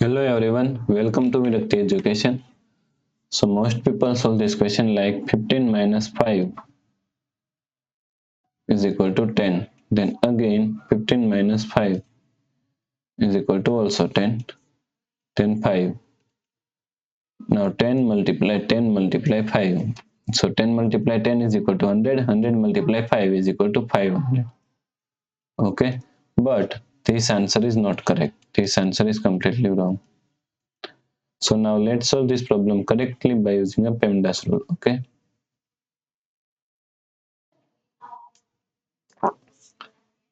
Hello everyone, welcome to Virakti Education. So most people solve this question like 15 minus 5 is equal to 10. Then again 15 minus 5 is equal to also 10. Then 5. Now 10 multiply 5. So 10 multiply 10 is equal to 100. 100 multiply 5 is equal to 500. Okay. But this answer is not correct. This answer is completely wrong. So now let's solve this problem correctly by using a PEMDAS rule. Okay.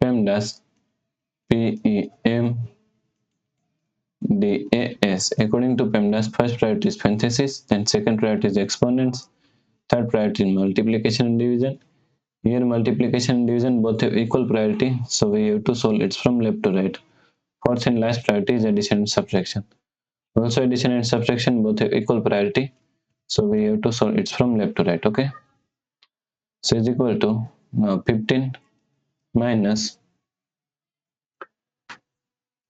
PEMDAS PEMDAS. According to PEMDAS, first priority is parenthesis, then second priority is exponents, third priority is multiplication and division. Here multiplication and division both have equal priority, so we have to solve it from left to right. Fourth and last priority is addition and subtraction. Also addition and subtraction both have equal priority, so we have to solve it from left to right. Okay. So is equal to now 15 minus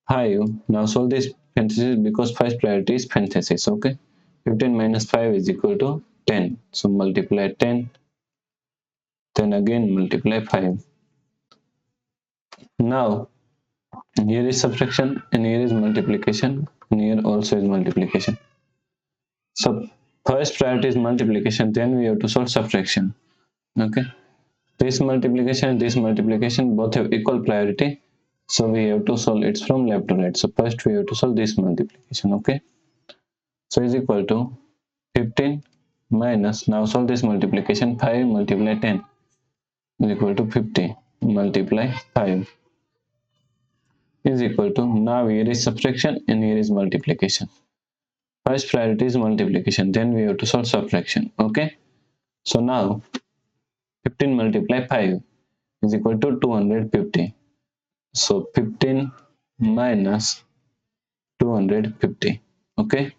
5. Now solve this parenthesis because first priority is parenthesis. Okay. 15 minus 5 is equal to 10. So multiply 10, then again multiply 5. Now here is subtraction and here is multiplication and here also is multiplication. So first priority is multiplication, then we have to solve subtraction. Okay. This multiplication and this multiplication both have equal priority, so we have to solve it from left to right. So first we have to solve this multiplication. Okay. So is equal to 15 minus, now solve this multiplication, 5 multiply 10 is equal to 50 multiply 5 is equal to, now here is subtraction and here is multiplication. First priority is multiplication, then we have to solve subtraction. Okay. So now 15 multiply 5 is equal to 250. So 15 minus 250. Okay.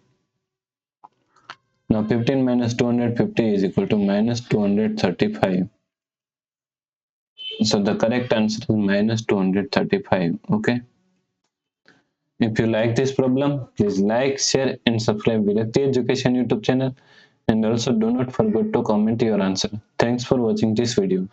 Now 15 minus 250 is equal to minus 235. So the correct answer is minus 235. Okay. If you like this problem, please like, share and subscribe Virakti Education YouTube channel, and also do not forget to comment your answer. Thanks for watching this video.